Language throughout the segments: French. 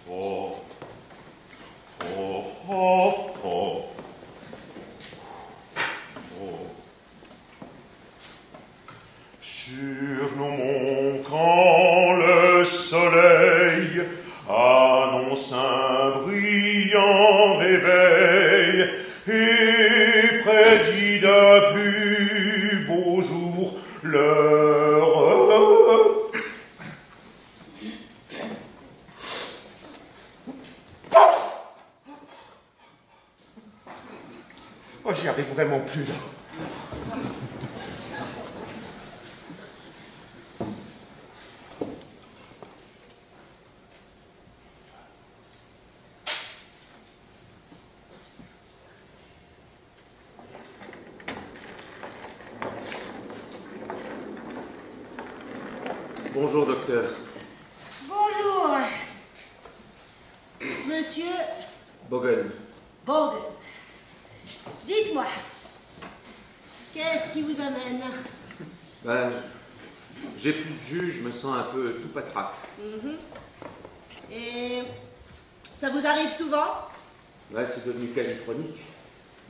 Oh, oh, oh, oh. Oh. Sur nos monts, quand le soleil annonce un brillant réveil et prédit de plus beaux jours l'heure. Oh, j'y arrive vraiment plus là. Bonjour, docteur. Bonjour. Monsieur Bogen. Bogen. Dites-moi, qu'est-ce qui vous amène? Ben, j'ai plus de jus, je me sens un peu tout patraque. Et ça vous arrive souvent? Ouais, c'est devenu quasi chronique.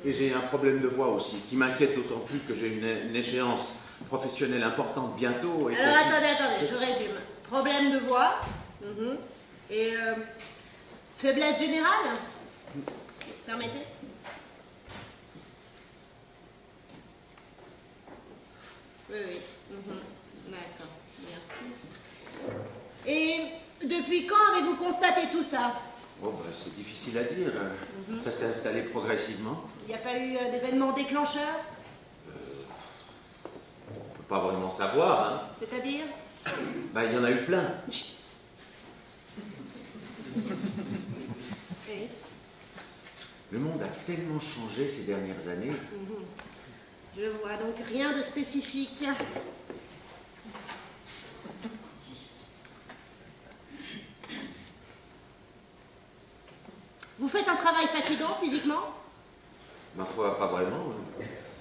Et j'ai un problème de voix aussi, qui m'inquiète d'autant plus que j'ai une échéance professionnelle importante bientôt. Et alors attendez, je résume. Problème de voix. Et faiblesse générale? Permettez? Oui. D'accord, merci. Et depuis quand avez-vous constaté tout ça? Oh, ben, c'est difficile à dire. Ça s'est installé progressivement. Il n'y a pas eu d'événement déclencheur? On peut pas vraiment savoir, hein. C'est-à-dire? Ben, il y en a eu plein. Oui. Le monde a tellement changé ces dernières années. Je vois, donc rien de spécifique. Vous faites un travail fatigant physiquement? Ma foi, pas vraiment.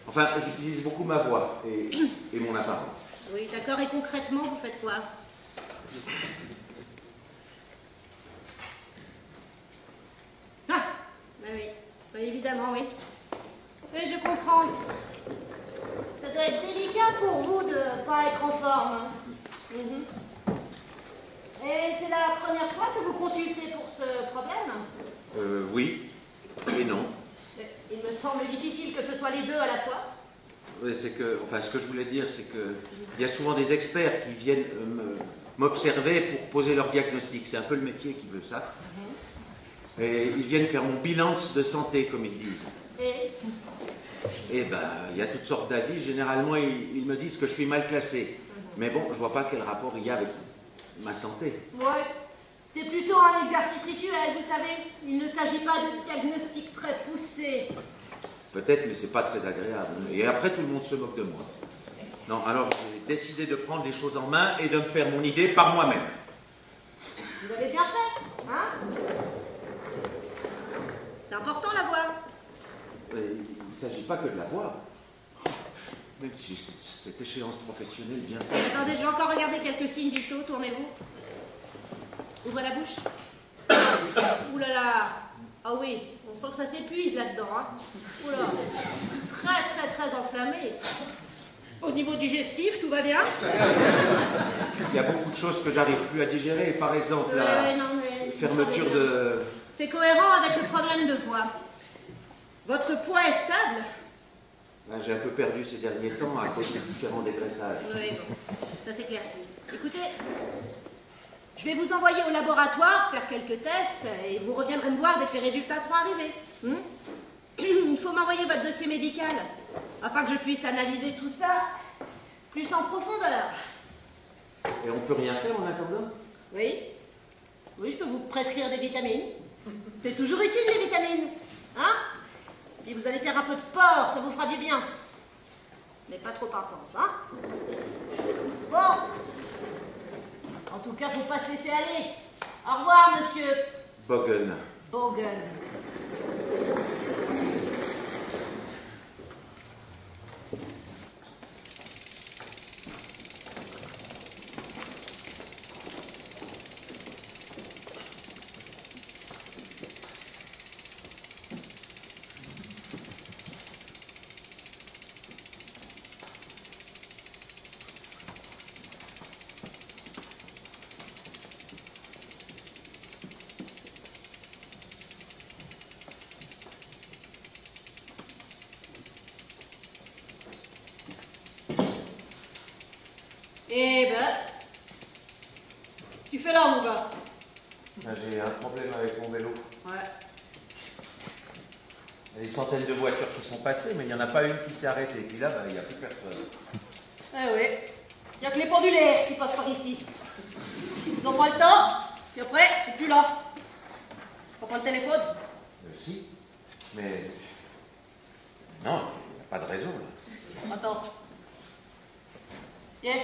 Enfin, j'utilise beaucoup ma voix et mon apparence. Oui, d'accord. Et concrètement, vous faites quoi? Ah, ben oui. Ben évidemment, oui. Oui, je comprends. Ça doit être délicat pour vous de ne pas être en forme. Et c'est la première fois que vous consultez pour ce problème? Oui et non. Il me semble difficile que ce soit les deux à la fois. Oui, c'est que, enfin, ce que je voulais dire, c'est que il y a souvent des experts qui viennent m'observer pour poser leur diagnostic. C'est un peu le métier qui veut ça. Et ils viennent faire mon bilan de santé, comme ils disent. Et ben, il y a toutes sortes d'avis. Généralement, ils me disent que je suis mal classé. Mais bon, je vois pas quel rapport il y a avec ma santé. Ouais. C'est plutôt un exercice rituel, vous savez. Il ne s'agit pas de diagnostic très poussé. Peut-être, mais c'est pas très agréable. Et après, tout le monde se moque de moi. Non, alors j'ai décidé de prendre les choses en main et de me faire mon idée par moi-même. Vous avez bien fait, hein? C'est important la voix. Il ne s'agit pas que de la voix. Même si j'ai cette échéance professionnelle bientôt. Attendez, je vais encore regarder quelques signes vitaux. Tournez-vous. Ouvrez la bouche. Ouh là là. Ah oui, on sent que ça s'épuise là-dedans. Hein. Ouh là. Très enflammé. Au niveau digestif, tout va bien? Il y a beaucoup de choses que j'arrive plus à digérer. Par exemple, la fermeture de... C'est cohérent avec le problème de voix. Votre poids est stable? J'ai un peu perdu ces derniers temps à cause des différents dégraissages. Oui, bon, ça s'éclaircit. Écoutez, je vais vous envoyer au laboratoire faire quelques tests et vous reviendrez me voir dès que les résultats seront arrivés. Il faut m'envoyer votre dossier médical afin que je puisse analyser tout ça plus en profondeur. Et on peut rien faire en attendant? Oui. Oui, je peux vous prescrire des vitamines. C'est toujours utile, les vitamines. Hein? Et vous allez faire un peu de sport, ça vous fera du bien. Mais pas trop intense, hein? Bon. En tout cas, faut pas se laisser aller. Au revoir, monsieur. Bogen. Bogen. fais là, mon gars? J'ai un problème avec mon vélo. Ouais. Il y a des centaines de voitures qui sont passées, mais il n'y en a pas une qui s'est arrêtée. Et puis là, il n'y a plus personne. Eh oui. Il n'y a que les pendulaires qui passent par ici. Ils n'ont pas le temps, puis après, c'est plus là. Faut prendre le téléphone. Si, mais... Non, il n'y a pas de réseau, là. Attends. Viens.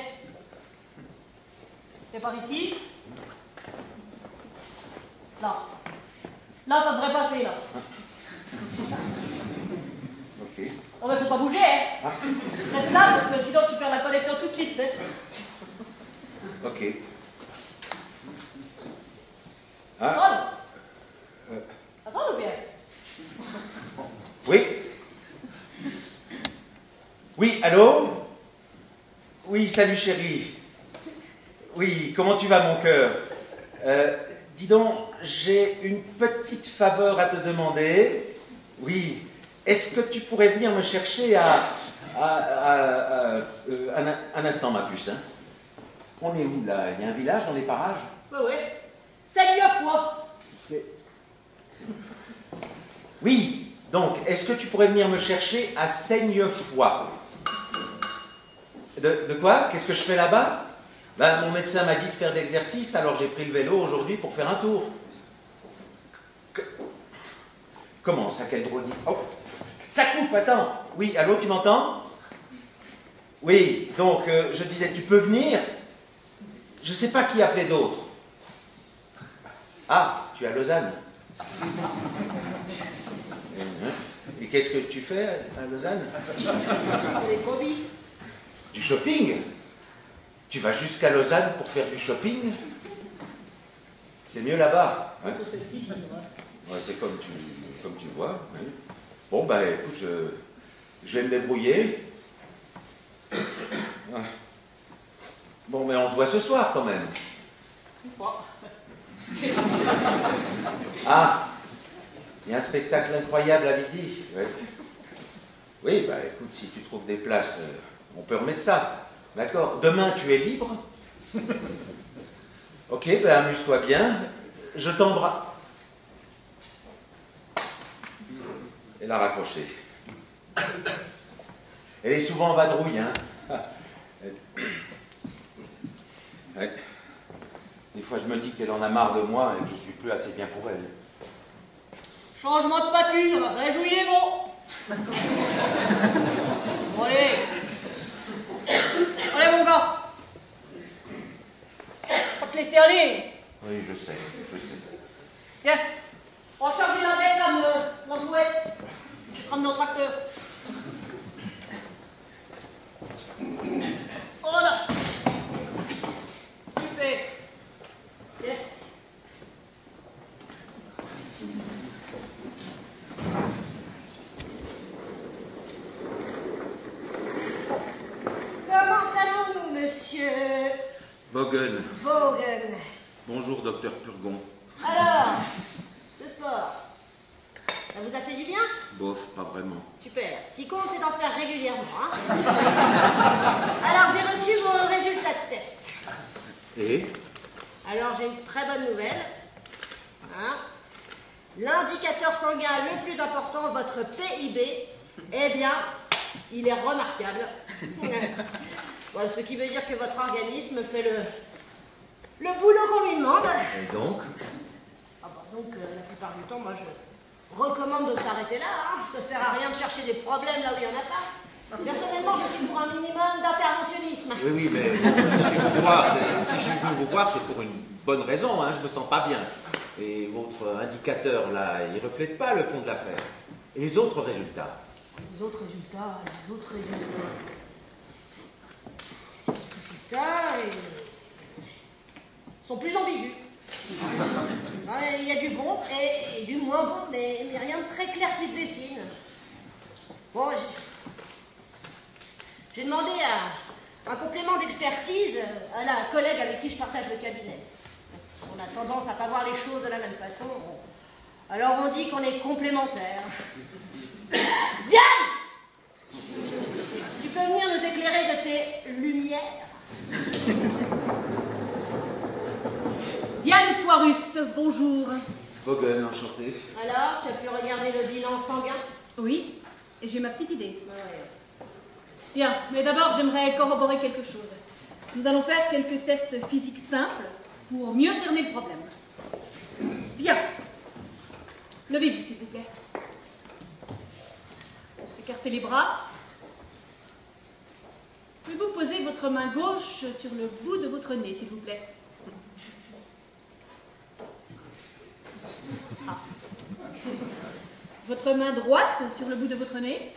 Viens par ici. Là. Là, ça devrait passer, là. Ok. On ne faut pas bouger, hein. Reste là, parce que sinon tu perds la connexion tout de suite, tu sais. Ok. Ça sonne. Ça sonne ou bien? Oui. Oui, allô? Oui, salut chérie. Oui, comment tu vas mon cœur? Dis donc, j'ai une petite faveur à te demander. Oui, est-ce que tu pourrais venir me chercher un instant ma puce, hein? On est où là? Il y a un village dans les parages? Oui. Salut à foi. Oui, donc, est-ce que tu pourrais venir me chercher à Saignefoy? De quoi? Qu'est-ce que je fais là-bas? Ben, mon médecin m'a dit de faire de l'exercice, alors j'ai pris le vélo aujourd'hui pour faire un tour. Comment ça, quel drôle dit? Oh, ça coupe, attends. Oui, allô, tu m'entends? Oui, donc, je disais, tu peux venir? Je ne sais pas qui appeler d'autre. Ah, tu es à Lausanne. Et qu'est-ce que tu fais à Lausanne? Les brebis. Du shopping? Tu vas jusqu'à Lausanne pour faire du shopping? C'est mieux là-bas. Hein? Ouais, c'est comme tu vois. Oui. Bon, ben écoute, je vais me débrouiller. Bon, mais on se voit ce soir quand même. Ah, il y a un spectacle incroyable à midi. Ouais. Oui, bah écoute, si tu trouves des places, on peut remettre ça. D'accord? Demain, tu es libre? Ok, ben amuse-toi bien. Je t'embrasse. Elle a raccroché. Elle est souvent en vadrouille, hein? Ouais. Des fois, je me dis qu'elle en a marre de moi et que je suis plus assez bien pour elle. Changement de pâture, réjouissez-vous. Bon, allez. Allez, mon gars. Faut te laisser aller. Oui, je sais. Viens. On va charger la bête comme l'embouette. Je prends notre tracteur. Voilà. Super. Viens. Comment allons-nous, monsieur Bogen. Bogen? Bonjour, docteur Purgon. Alors, ce sport, ça vous a fait du bien? Bof, pas vraiment. Super. Ce qui compte, c'est d'en faire régulièrement. Hein. Alors, j'ai reçu vos résultats de test. Et? Alors, j'ai une très bonne nouvelle. Hein. L'indicateur sanguin le plus important, votre PIB, eh bien, il est remarquable. Bon, ce qui veut dire que votre organisme fait le boulot qu'on lui demande. Et donc? Ah bah donc, la plupart du temps, moi, je recommande de s'arrêter là. Hein. Ça sert à rien de chercher des problèmes là où il n'y en a pas. Personnellement, je suis pour un minimum d'interventionnisme. Oui, mais bon, si je suis venu vous voir, c'est pour une bonne raison, hein, je me sens pas bien. Et votre indicateur, là, il reflète pas le fond de l'affaire. Et les autres résultats? Les autres résultats, sont plus ambigus. Il y a du bon et du moins bon, mais rien de très clair qui se dessine. Bon, j'ai demandé un complément d'expertise à la collègue avec qui je partage le cabinet. On a tendance à pas voir les choses de la même façon. Alors on dit qu'on est complémentaires. Diane! Tu peux venir nous éclairer de tes lumières? Diane Foirus, bonjour. Bogen, enchanté. Alors, tu as pu regarder le bilan sanguin? Oui, et j'ai ma petite idée. Ouais. Bien, mais d'abord, j'aimerais corroborer quelque chose. Nous allons faire quelques tests physiques simples pour mieux cerner le problème. Bien. Levez-vous, s'il vous plaît. Écartez les bras. Pouvez-vous poser votre main gauche sur le bout de votre nez, s'il vous plaît? Ah. Votre main droite sur le bout de votre nez.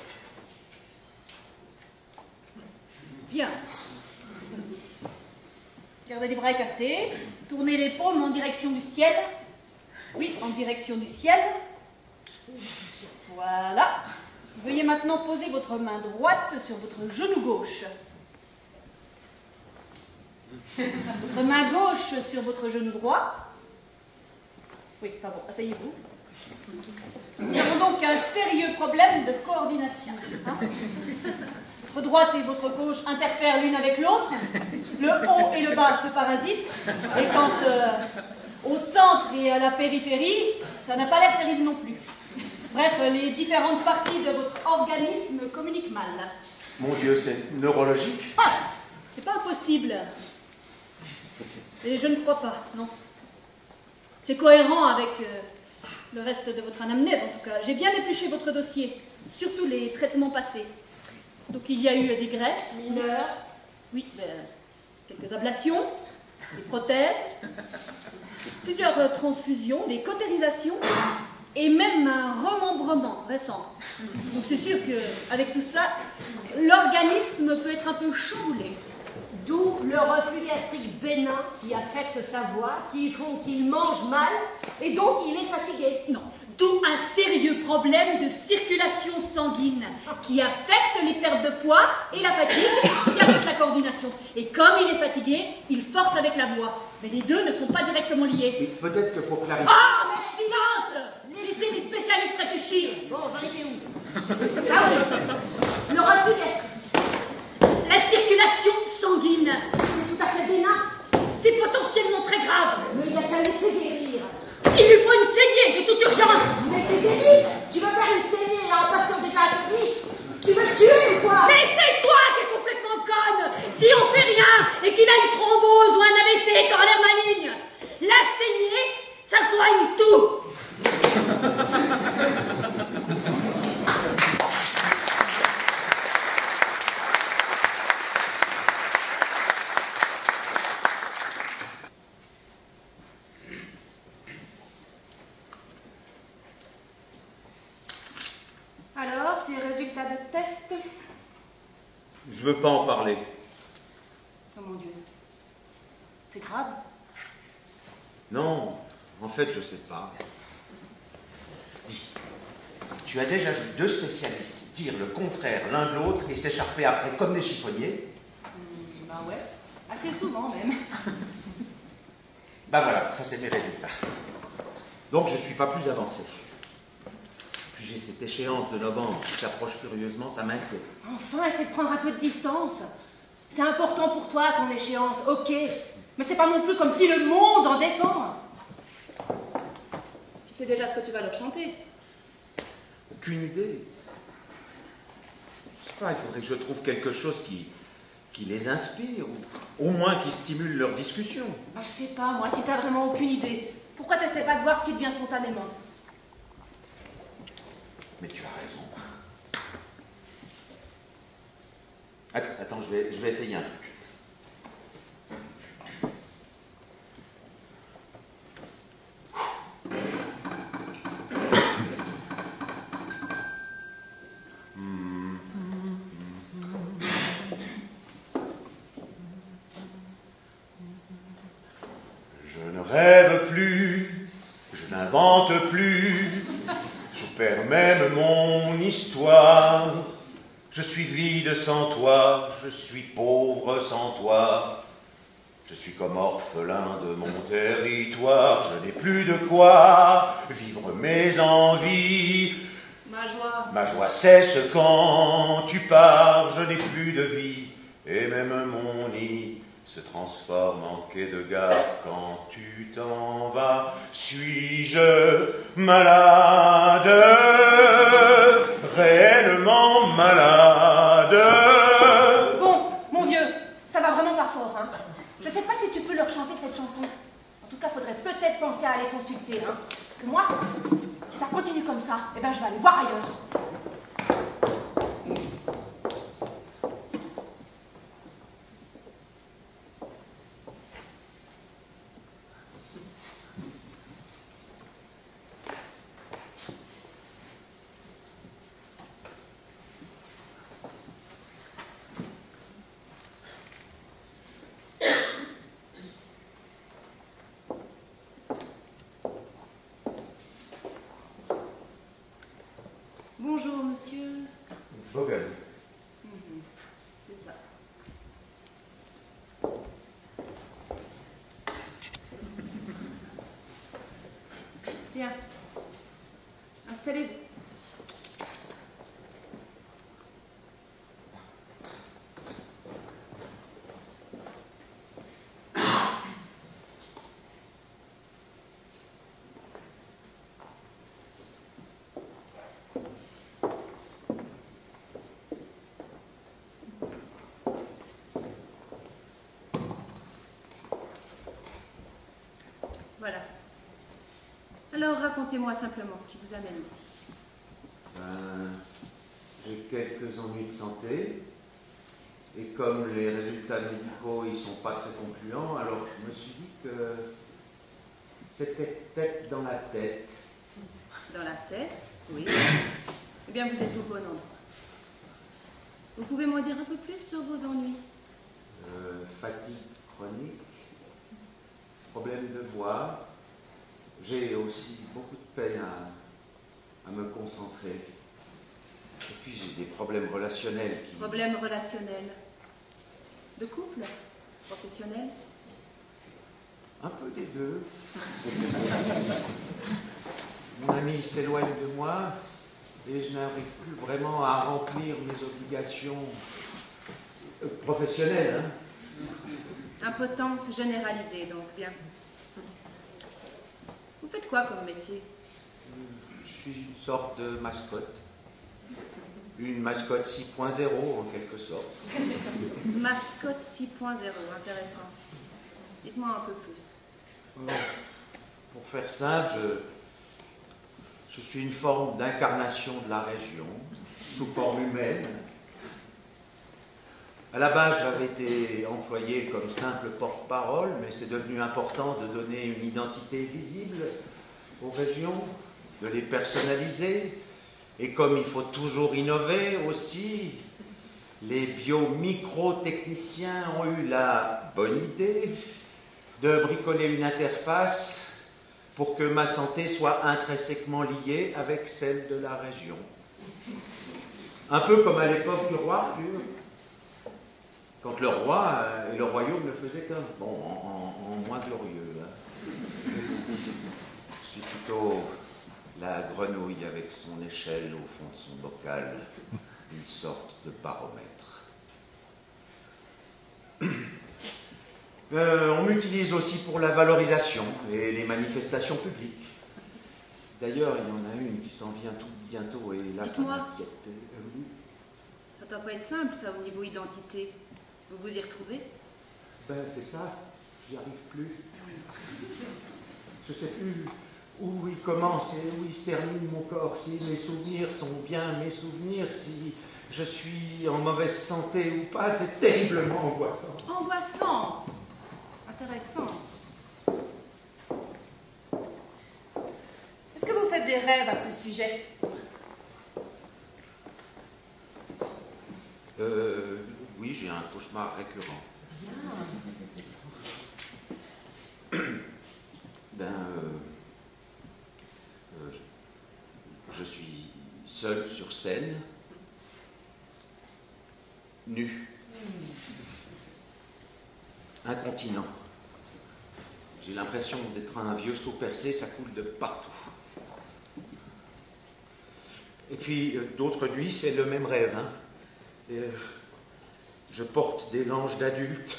Bien. Gardez les bras écartés. Tournez les paumes en direction du ciel. Oui, en direction du ciel. Voilà. Veuillez maintenant poser votre main droite sur votre genou gauche. Votre main gauche sur votre genou droit. Oui, pardon, asseyez-vous. Nous avons donc un sérieux problème de coordination. Hein? Votre droite et votre gauche interfèrent l'une avec l'autre. Le haut et le bas se parasitent. Et quant au centre et à la périphérie, ça n'a pas l'air terrible non plus. Bref, les différentes parties de votre organisme communiquent mal. Mon Dieu, c'est neurologique? Ah, c'est pas impossible. Et je ne crois pas, non. C'est cohérent avec le reste de votre anamnèse, en tout cas. J'ai bien épluché votre dossier, surtout les traitements passés. Donc il y a eu des greffes. Mineurs. Oui, quelques ablations, des prothèses, plusieurs transfusions, des cautérisations et même un remembrement récent. Donc c'est sûr qu'avec tout ça, l'organisme peut être un peu chamboulé. D'où le reflux gastrique bénin qui affecte sa voix, qui font qu'il mange mal et donc il est fatigué. Non, d'où un sérieux problème de circulation sanguine qui affecte les pertes de poids et la fatigue qui affecte la coordination. Et comme il est fatigué, il force avec la voix. Mais les deux ne sont pas directement liés. Et peut-être que pour clarifier... Ah, mais silence! Laissez les spécialistes réfléchir. Bon, j'en étais où? Ah oui, le reflux gastrique. La circulation sanguine, C'est tout à fait bénin, c'est potentiellement très grave. mais il n'y a qu'à laisser guérir. Il lui faut une saignée de toute urgence. Mais t'es débile! Tu veux faire une saignée à un patient déjà affaibli? Tu veux le tuer ou quoi? Mais c'est toi qui es complètement conne. Si on fait rien et qu'il a une thrombose ou un AVC coronaire maligne, la saignée, ça soigne tout. Alors, ces résultats de test? Je veux pas en parler. Oh mon Dieu. C'est grave. Non, en fait, je sais pas. Dis, tu as déjà vu deux spécialistes dire le contraire l'un de l'autre et s'écharper après comme des chiffonniers? Ben ouais, assez souvent même. Ben voilà, ça c'est mes résultats. Donc je suis pas plus avancé. Puis j'ai cette échéance de novembre qui s'approche furieusement, ça m'inquiète. Enfin, essaie de prendre un peu de distance. C'est important pour toi, ton échéance, ok. Mais c'est pas non plus comme si le monde en dépend. Tu sais déjà ce que tu vas leur chanter. Aucune idée. Je sais pas, il faudrait que je trouve quelque chose qui les inspire, ou au moins qui stimule leur discussion. Bah, je sais pas, moi, si t'as vraiment aucune idée, pourquoi t'essaies pas de voir ce qui te vient spontanément? Mais tu as raison. Attends, je vais essayer un truc. Je ne rêve plus, je n'invente plus, je perds même mon histoire. Je suis vide sans toi, je suis pauvre sans toi. Je suis comme orphelin de mon territoire, je n'ai plus de quoi vivre mes envies. Ma joie cesse quand tu pars, je n'ai plus de vie, et même mon nid se transforme en quai de gare quand tu t'en vas. Suis-je malade, réellement malade? Bon, mon Dieu, ça va vraiment pas fort, hein. Je sais pas si tu peux leur chanter cette chanson. En tout cas, faudrait peut-être penser à aller consulter, hein. Parce que moi, si ça continue comme ça, eh ben je vais aller voir ailleurs. Bonjour, monsieur. Vogel. C'est ça. Bien. Installez-vous. Voilà. Alors, racontez-moi simplement ce qui vous amène ici. J'ai quelques ennuis de santé, et comme les résultats médicaux ils sont pas très concluants, alors je me suis dit que c'était peut-être dans la tête. Dans la tête, oui. Eh bien, vous êtes au bon endroit. Vous pouvez m'en dire un peu plus sur vos ennuis? Fatigue chronique, problème de voix. J'ai aussi beaucoup de peine à me concentrer. Et puis j'ai des problèmes relationnels qui... Problèmes relationnels. De couple? Professionnel? Un peu des deux. Mon ami s'éloigne de moi et je n'arrive plus vraiment à remplir mes obligations professionnelles. Impotence généralisée, donc, bien. Vous faites quoi comme métier? Je suis une sorte de mascotte. Une mascotte 6.0 en quelque sorte. Mascotte 6.0, intéressant. Dites-moi un peu plus. Pour faire simple, je suis une forme d'incarnation de la région, sous forme humaine. À la base, j'avais été employé comme simple porte-parole, mais c'est devenu important de donner une identité visible aux régions, de les personnaliser. Et comme il faut toujours innover aussi, les biomicrotechniciens ont eu la bonne idée de bricoler une interface pour que ma santé soit intrinsèquement liée avec celle de la région. Un peu comme à l'époque du roi Arthur, quand le roi et le royaume ne faisaient qu'un. Bon, en moins glorieux. Je suis plutôt la grenouille avec son échelle au fond de son bocal, une sorte de baromètre. On m'utilise aussi pour la valorisation et les manifestations publiques. D'ailleurs, il y en a une qui s'en vient tout bientôt et là, ça m'inquiète. Ça doit pas être simple, ça, au niveau identité. Vous vous y retrouvez? Ben, c'est ça. J'y arrive plus. Je sais plus où il commence et où il se termine mon corps. Si mes souvenirs sont bien mes souvenirs, si je suis en mauvaise santé ou pas, c'est terriblement angoissant. Angoissant. Intéressant. Est-ce que vous faites des rêves à ce sujet? Oui, j'ai un cauchemar récurrent. Je suis seul sur scène, nu, incontinent. J'ai l'impression d'être un vieux seau percé, ça coule de partout. Et puis, d'autres nuits, c'est le même rêve. Je porte des langes d'adulte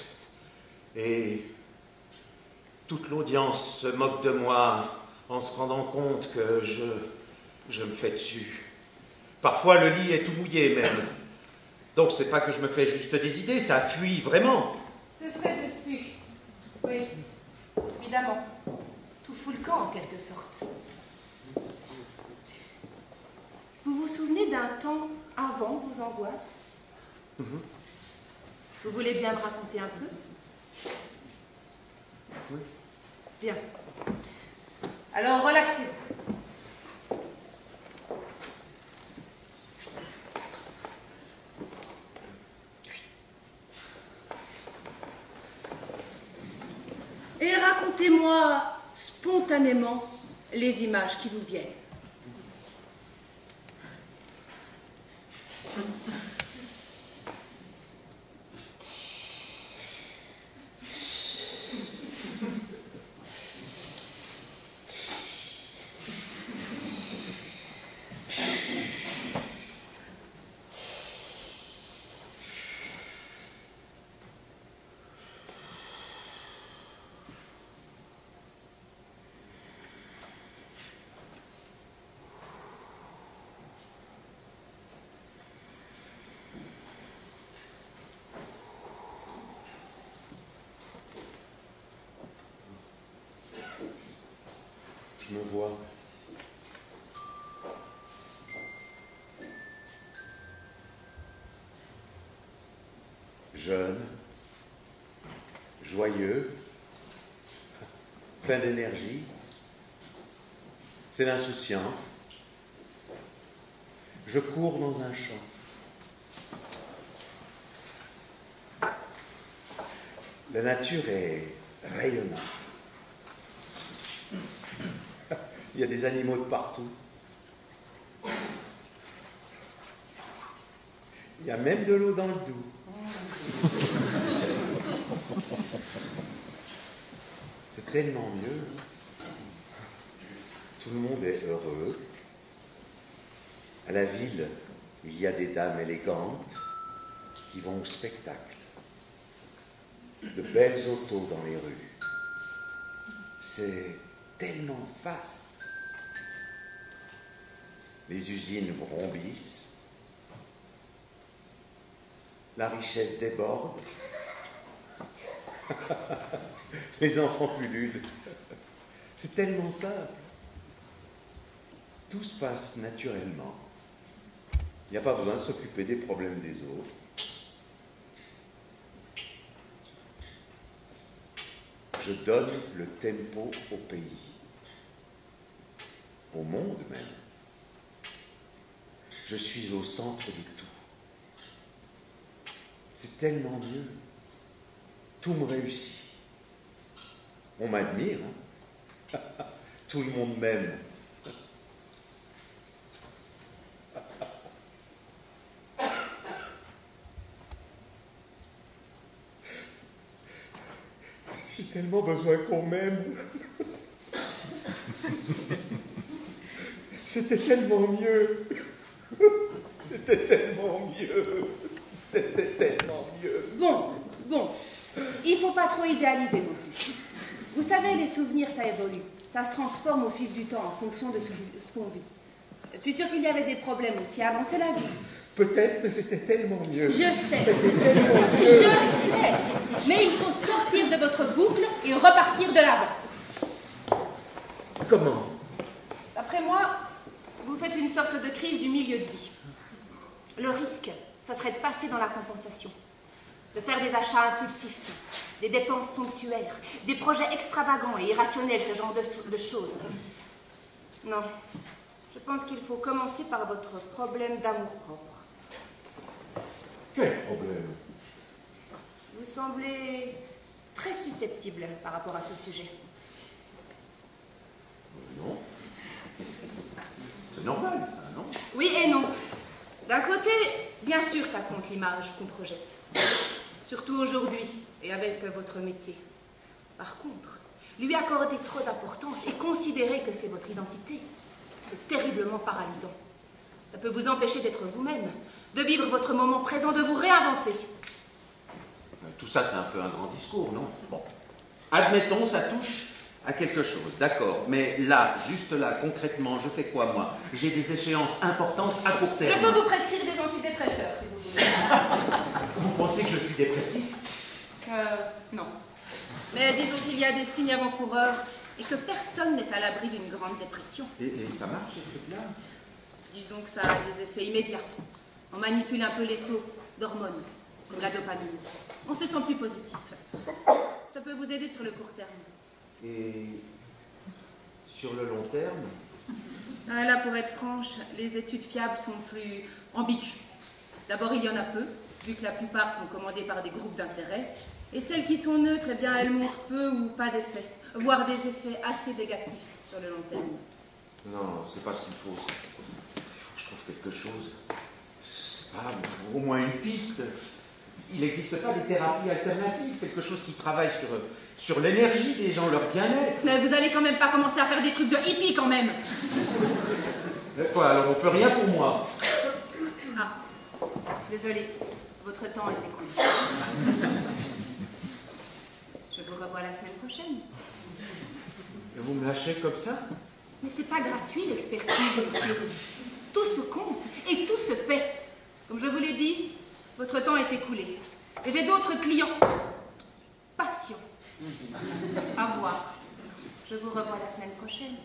Et toute l'audience se moque de moi en se rendant compte que je me fais dessus. Parfois, le lit est tout mouillé même. Donc, c'est pas que je me fais juste des idées, ça fuit vraiment. Se fait dessus. Oui, évidemment. Tout fout le camp, en quelque sorte. Vous vous souvenez d'un temps avant vos angoisses? Vous voulez bien me raconter un peu? Oui. Bien. Alors, relaxez-vous. Et racontez-moi spontanément les images qui vous viennent. Je me vois. Jeune, joyeux, plein d'énergie. C'est l'insouciance. Je cours dans un champ. La nature est rayonnante. Il y a des animaux de partout. Il y a même de l'eau dans le Doubs. C'est tellement mieux. Tout le monde est heureux. À la ville, il y a des dames élégantes qui vont au spectacle. De belles autos dans les rues. C'est tellement vaste. Les usines vrombissent. La richesse déborde. Les enfants pullulent. C'est tellement simple. Tout se passe naturellement. Il n'y a pas besoin de s'occuper des problèmes des autres. Je donne le tempo au pays, au monde même. Je suis au centre du tout. C'est tellement mieux. Tout me réussit. On m'admire. Hein? Tout le monde m'aime. J'ai tellement besoin qu'on m'aime. C'était tellement mieux. C'était tellement mieux. C'était tellement mieux. Bon. Il ne faut pas trop idéaliser non plus. Vous savez, les souvenirs, ça évolue. Ça se transforme au fil du temps en fonction de ce qu'on vit. Je suis sûre qu'il y avait des problèmes aussi avant, c'est la vie. Peut-être, mais c'était tellement mieux. Je sais. C'était tellement mieux. Je sais. Mais il faut sortir de votre boucle et repartir de l'avant. Comment? D'après moi, vous faites une sorte de crise du milieu de vie. Le risque, ça serait de passer dans la compensation, de faire des achats impulsifs, des dépenses somptuaires, des projets extravagants et irrationnels, ce genre de choses. Non, je pense qu'il faut commencer par votre problème d'amour-propre. Quel problème? Vous semblez très susceptible par rapport à ce sujet. Non. C'est normal, ça, non? Oui et non. D'un côté, bien sûr, ça compte l'image qu'on projette. Surtout aujourd'hui, et avec votre métier. Par contre, lui accorder trop d'importance et considérer que c'est votre identité, c'est terriblement paralysant. Ça peut vous empêcher d'être vous-même, de vivre votre moment présent, de vous réinventer. tout ça, c'est un peu un grand discours, non? Bon. Admettons, ça touche à quelque chose, d'accord. Mais là, juste là, concrètement, je fais quoi, moi? J'ai des échéances importantes à court terme. Je peux vous prescrire des antidépresseurs, si vous voulez. Vous pensez que je suis dépressif? Non. Mais disons qu'il y a des signes avant-coureurs et que personne n'est à l'abri d'une grande dépression. Et ça marche, ce truc-là? Disons que ça a des effets immédiats. On manipule un peu les taux d'hormones, comme la dopamine. On se sent plus positif. Ça peut vous aider sur le court terme. Et sur le long terme? Là, pour être franche, les études fiables sont plus ambiguës. D'abord, il y en a peu, vu que la plupart sont commandées par des groupes d'intérêt. Et celles qui sont neutres, eh bien, elles montrent peu ou pas d'effets, voire des effets assez négatifs sur le long terme. Non, c'est pas ce qu'il faut. Il faut que je trouve quelque chose. C'est pas au moins une piste. Il n'existe pas des thérapies alternatives, quelque chose qui travaille sur l'énergie des gens, leur bien-être. Mais vous allez quand même pas commencer à faire des trucs de hippie quand même. Quoi, alors on peut rien pour moi? Ah, désolé, votre temps est écoulé. Je vous revois la semaine prochaine. Et vous me lâchez comme ça? Mais c'est pas gratuit l'expertise, monsieur. Tout se compte et tout se paie. Comme je vous l'ai dit, votre temps est écoulé. Et j'ai d'autres clients. Patients. À voir. Je vous revois la semaine prochaine.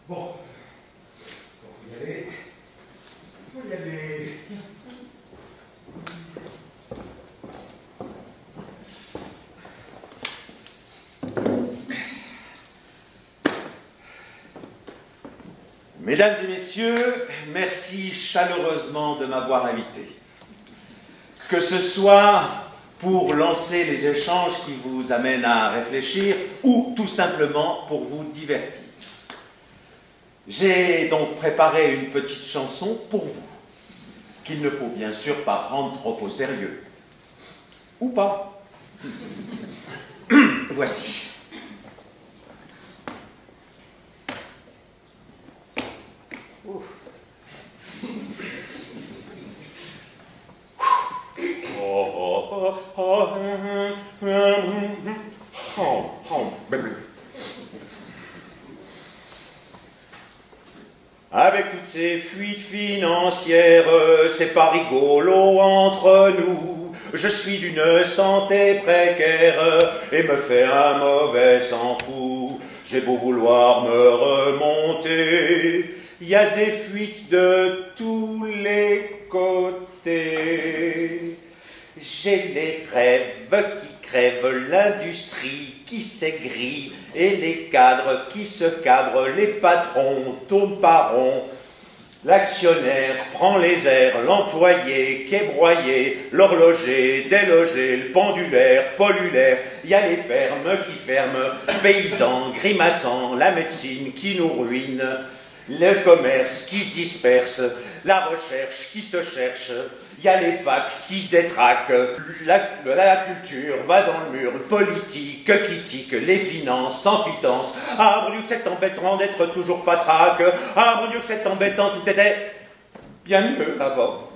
Bon. Faut y aller. Faut y aller. Mesdames et messieurs, merci chaleureusement de m'avoir invité. Que ce soit pour lancer les échanges qui vous amènent à réfléchir ou tout simplement pour vous divertir. J'ai donc préparé une petite chanson pour vous, qu'il ne faut bien sûr pas prendre trop au sérieux. Ou pas. Voici. Avec toutes ces fuites financières, c'est pas rigolo entre nous. Je suis d'une santé précaire et me fais un mauvais sang fou. J'ai beau vouloir me remonter, il y a des fuites de tous les côtés. J'ai les grèves qui crèvent, l'industrie qui s'aigrit, et les cadres qui se cabrent, les patrons tournent par rond. L'actionnaire prend les airs, l'employé qui est broyé, l'horloger délogé, le pendulaire pollulaire. Il y a les fermes qui ferment, paysans grimaçants, la médecine qui nous ruine, le commerce qui se disperse, la recherche qui se cherche. Il y a les facs qui se détraquent, la culture va dans le mur, le politique qui tique, les finances sans pitance. Ah mon Dieu que c'est embêtant d'être toujours patraque, ah mon Dieu que c'est embêtant, tout était bien mieux avant.